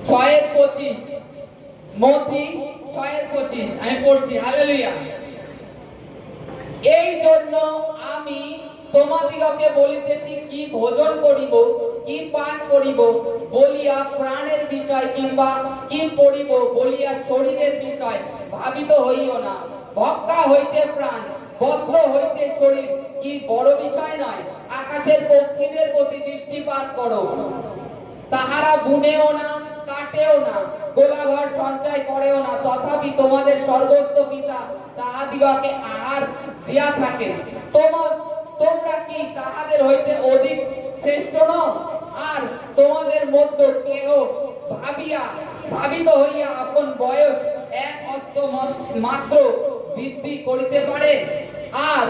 6:25 মতি 6:25 আমি পড়ছি। হালেলুয়া। এই জন্য আমি তোমাদিগকে বলিতেছি, কি ভোজন করিব, কি পান করিব বলিয়া প্রাণের বিষয়, কিংবা কি পরিব বলিয়া শরীরের বিষয় ভাবিত হইও না। ভক্কা হইতে প্রাণ, বস্ত্র হইতে শরীর কি বড় বিষয় নয়? আকাশের পক্ষীদের প্রতি দৃষ্টিপাত করো, তাহারা বুনেও না, কাটেও না, গোলাঘর সঞ্চয় করেও না, তথাপি তোমাদের স্বর্গস্থ পিতা তাহাদিগকে আহার দিয়া থাকেন। তোমরা কি তাহাদের হইতে অধিক শ্রেষ্ঠ নও? আর তোমাদের মধ্যে কেহ ভাবিত হইয়া আপন বয়স এক হস্ত মাত্র বৃদ্ধি করিতে পারে? আর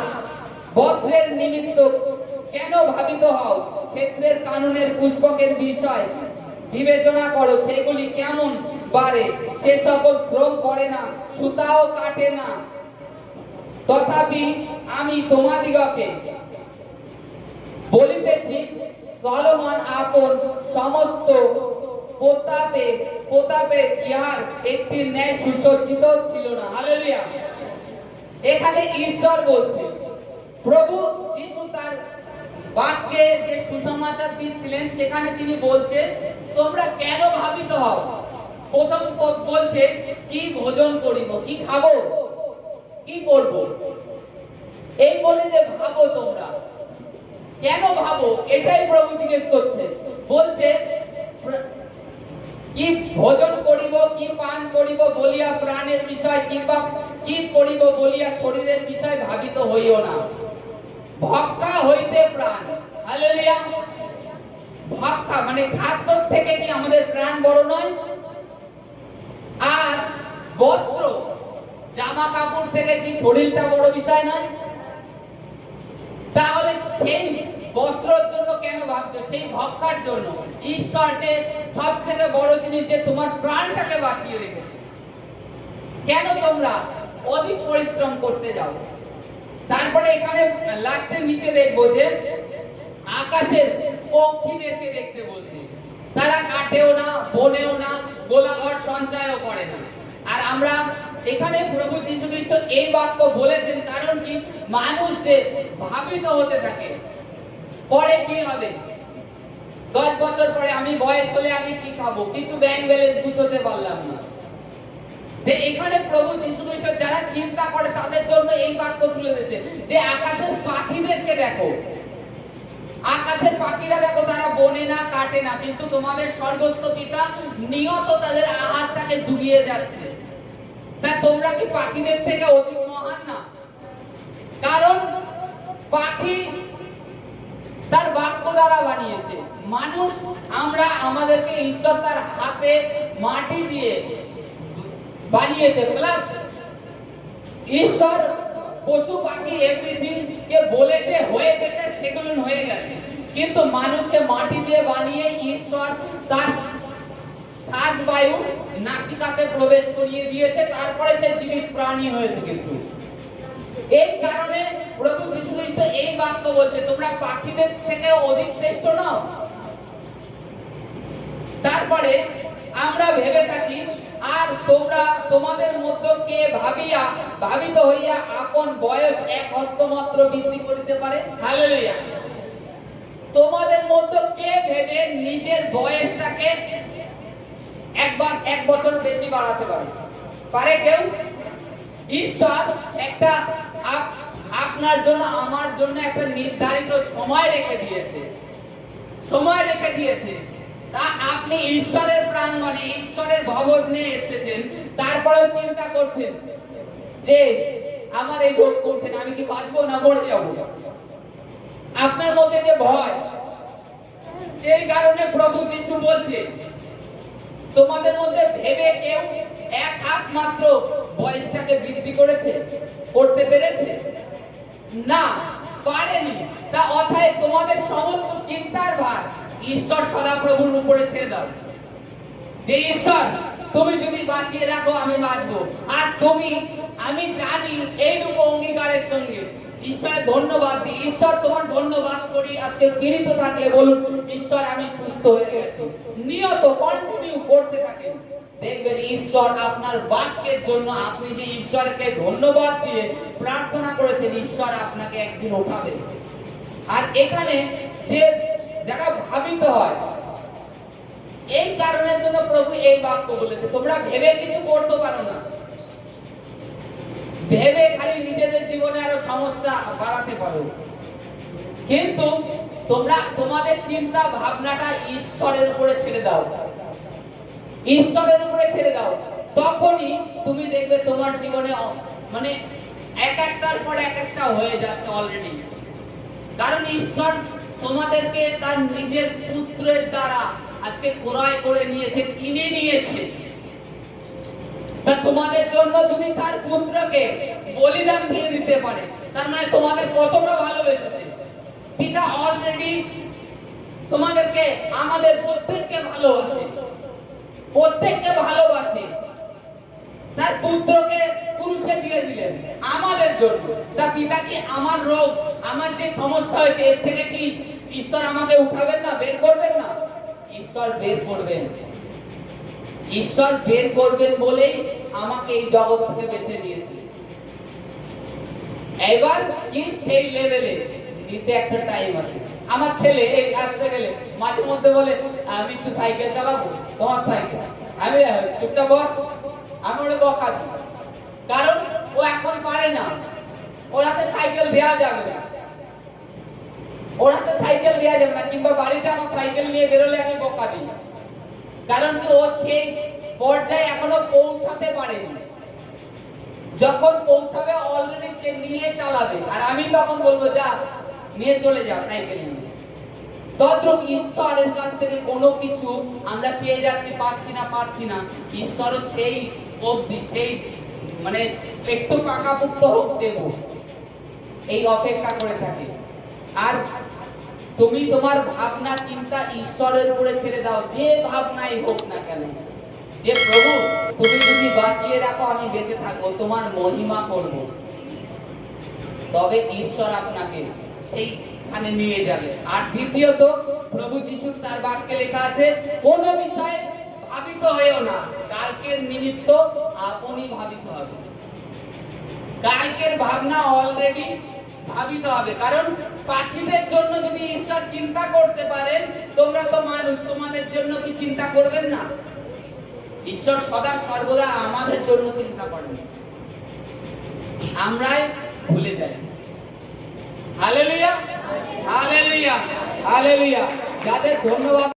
বস্ত্রের নিমিত্ত কেন ভাবিত হও? ক্ষেত্রের কাননের পুষ্পকের বিষয় বিবেচনা করো, সেগুলি কেমন বাড়ে, সে সকল শ্রম করে না, সুতাও কাটে না। তথাপি আমি তোমাদিগকে বলিতেছি, সলোমন আপন সমস্ত প্রতাপে ইহার একটি ন্যায় সুসজ্জিত ছিল না। হালেলুয়া। এখানে ঈশ্বর বলছে, প্রভু যিশু তার বাক্যে যে সুসমাচার দিচ্ছিলেন, সেখানে তিনি বলছে তোমরা কেন ভাবিত হও। প্রথম পদ বলছে কি ভোজন করিব, কি খাবো, কি করব, এই বলে যে ভাবো। তোমরা কেন ভাবো, এটাই প্রভু জিজ্ঞেস করছে। বলছে কি ভোজন করিব, কি পান করিব বলিয়া প্রাণের বিষয়, কিংবা কি করিব বলিয়া শরীরের বিষয় ভাবিত হইও না। ভক্কা হইতে প্রাণ। হালেলুয়া। ভক্কা মানে খাদ্য থেকে কি আমাদের প্রাণ বড় নয়? আর বস্ত্র, জামা কাপড় থেকে কি শরীরটা বড় বিষয় নয়? তাহলে সেই বস্ত্রের জন্য কেন ভাবছো? সেই ভক্কার জন্য। ঈশ্বর যে সব থেকে বড় জিনিস, যে তোমার প্রাণটাকে বাঁচিয়ে রেখেছে, কেন তোমরা অধিক পরিশ্রম করতে যাও? তারপরে এখানে লাস্টের নিচে দেখবো যে আকাশের পক্ষীদেরকে দেখতে বলছে, তারা কাটেও না, বনেও না, গোলাঘর সঞ্চয়ও করে না। আর আমরা এখানে প্রভু যীশু খ্রিস্ট এই বাক্য বলেছেন কারণ কি? মানুষ যে ভাবিত হতে থাকে, পরে কি হবে, 10 বছর পরে আমি বয়স হলে আমি কি খাবো, কিছু ব্যাংক ব্যালেন্স গুছোতে পারলাম না। যে এখানে প্রভু যীশু খ্রিস্ট যারা চিন্তা করে তাদের জন্য এই বাক্য তুলে দিয়েছে যে আকাশের পাখিদেরকে দেখো, আকাশের পাখিরা দেখো, তারা বনে না, কাটে না, কিন্তু তোমাদের স্বর্গস্থ পিতা নিয়ত তাদের আহারটাকে জুগিয়ে যাচ্ছে। তা তোমরা কি পাখিদের থেকে অধিক মহান না? কারণ পাখি তার বাক্য দ্বারা বানিয়েছে, মানুষ আমরা আমাদেরকে ঈশ্বর তার হাতে মাটি দিয়ে বানিয়েছে। প্লাস ঈশ্বর পশু পাখি এভরিথিং কে বলেছে হয়ে গেছে, সেগুলো হয়ে গেছে, কিন্তু মানুষকে মাটি দিয়ে বানিয়ে ঈশ্বর তার শ্বাস বায়ু নাসিকাতে প্রবেশ করিয়ে দিয়েছে, তারপরে সে জীবিত প্রাণী হয়েছে। কিন্তু এই কারণে প্রভু যীশু খ্রিস্ট এই বাক্য বলছে তোমরা পাখিদের থেকে অধিক শ্রেষ্ঠ নও। তারপরে আমরা ভেবে থাকি, আর তোমরা তোমাদের মধ্যে কে ভাবিত হইয়া আপন বয়স এক হস্ত মাত্র বৃদ্ধি করিতে পারে? হালেলুয়া। তোমাদের মধ্যে কে ভেবে নিজের বয়সটাকে এক বছর বেশি বাড়াতে পারে কেউ? ঈশ্বর একটা আপনার জন্য আমার জন্য একটা নির্ধারিত সময় রেখে দিয়েছে। তা আপনি ঈশ্বরের প্রাণ মানে ঈশ্বরের ভবন নিয়ে এসেছেন, তারপরেও চিন্তা করছেন যে আমার এই রোগ করছেন, আমি কি বাঁচবো না মরে যাবো। আপনার মধ্যে যে ভয়, এই কারণে প্রভু যীশু বলছে তোমাদের মধ্যে ভেবে কেউ এক হাত মাত্র বয়সটাকে বৃদ্ধি করতে পেরেছে না, পারেনি। তা অতএব তোমাদের সমস্ত চিন্তার ভার ঈশ্বর সদাপ্রভুর উপরে ছেড়ে দাও। যে ঈশ্বর তুমি যদি বাঁচিয়ে রাখো আমি বাঁচবো, আর আমি জানি এই রূপ অঙ্গীকারের সঙ্গে ঈশ্বরের ধন্যবাদ দিই। ঈশ্বর তোমার ধন্যবাদ করি। আজকে পীড়িত থাকলে বলুন, ঈশ্বর আমি সুস্থ হয়ে গেছি। নিয়ত কন্টিনিউ করতে থাকেন, দেখবেন ঈশ্বর আপনার বাক্যের জন্য, আপনি যে ঈশ্বরকে ধন্যবাদ দিয়ে প্রার্থনা করেছেন, ঈশ্বর আপনাকে একদিন উঠাবে। আর এখানে যে যারা ভাবিত হয়, এই কারণের জন্য প্রভু এই বাক্য বলেছে, তোমরা ভেবে কিছু করতে পারো না, ভেবে খালি নিজেদের জীবনে আরো সমস্যা বাড়াতে পারো, কিন্তু তোমরা তোমাদের চিন্তা ভাবনাটা ঈশ্বরের উপরে ছেড়ে দাও, ঈশ্বরের উপরে ছেড়ে দাও। তখনই তুমি দেখবে তোমার জীবনে মানে এক একটার পর এক একটা হয়ে যাচ্ছে অলরেডি। কারণ ঈশ্বর তোমাদেরকে তার নিজের পুত্রের দ্বারা আজকে ক্রয় করে নিয়েছে, কিনে নিয়েছে। তা তোমাদের জন্য যদি তার পুত্রকে বলিদান দিয়ে দিতে পারে, তার মানে তোমাদের কতটা ভালোবেসেছে। পিতা অলরেডি তোমাদেরকে, আমাদের প্রত্যেককে ভালোবাসে, প্রত্যেককে ভালোবাসে। তার পুত্রকে ক্রুশে দিয়ে দিলেন আমাদের জন্য। তা পিতা কি আমার রোগ, আমার যে সমস্যা হয়েছে, এর থেকে কি ঈশ্বর আমাকে উঠাবেন না, বের করবেন না? ঈশ্বর বের করবেন। ঈশ্বর বের করবেন বলেই আমাকে এই জগৎ থেকে বেছে নিয়েছে। এবার কি সেই লেভেলে নিতে একটা টাইম আছে। আমার ছেলে এই আসতে গেলে মাঝে মধ্যে বলে, আমি একটু সাইকেল চালাবো, তোমার সাইকেল। আমি চুপচাপ বস, আমি ওরে বকা দিই, কারণ ও এখন পারে না, ওর হাতে সাইকেল দেওয়া যাবে না, ওর হাতে সাইকেল দেওয়া যাবে না। কিংবা বাড়িতে আমার সাইকেল নিয়ে বেরোলে আমি বকা দিই, কারণ কি ও সেই পর্যায়ে এখনো পৌঁছাতে পারেনি। যখন পৌঁছাবে অলরেডি সে নিয়ে চালাবে, আর আমি তখন বলবো যা নিয়ে চলে যাও সাইকেল নিয়ে। তদ্রূপ ঈশ্বরের কাছ থেকে কোনো কিছু আমরা পেয়ে যাচ্ছি, পাচ্ছি না, ঈশ্বরও সেই অবধি, সেই মানে একটু পাকাপুক্ত হোক দেব, এই অপেক্ষা করে থাকে। আর তুমি তোমার ভাবনা চিন্তা ঈশ্বরের উপরে ছেড়ে দাও, যে ভাবনাই হোক না কেন, যে প্রভু তুমি যদি বাঁচিয়ে রাখো, আমি বেঁচে থাকবো, তোমার মহিমা করব, তবে ঈশ্বর আপনাকে সেইখানে নিয়ে যাবে। আর দ্বিতীয়ত, প্রভু যিশুর তার বাক্যে লেখা আছে, কোন বিষয়ে ভাবিত হয়েও না, কালকের নিমিত্ত আপনি ভাবিত হবে। কালকের ভাবনা অলরেডি ভাবিতে হবে। কারণ পাখিদের জন্য যদি ঈশ্বর চিন্তা করতে পারেন, তোমরা তো মানুষ, তোমাদের জন্য কি চিন্তা করবেন না? ঈশ্বর সদা সর্বদা আমাদের জন্য চিন্তা করেন, আমরাই ভুলে যাই। Hallelujah, hallelujah, hallelujah. যাদের ধন্যবাদ।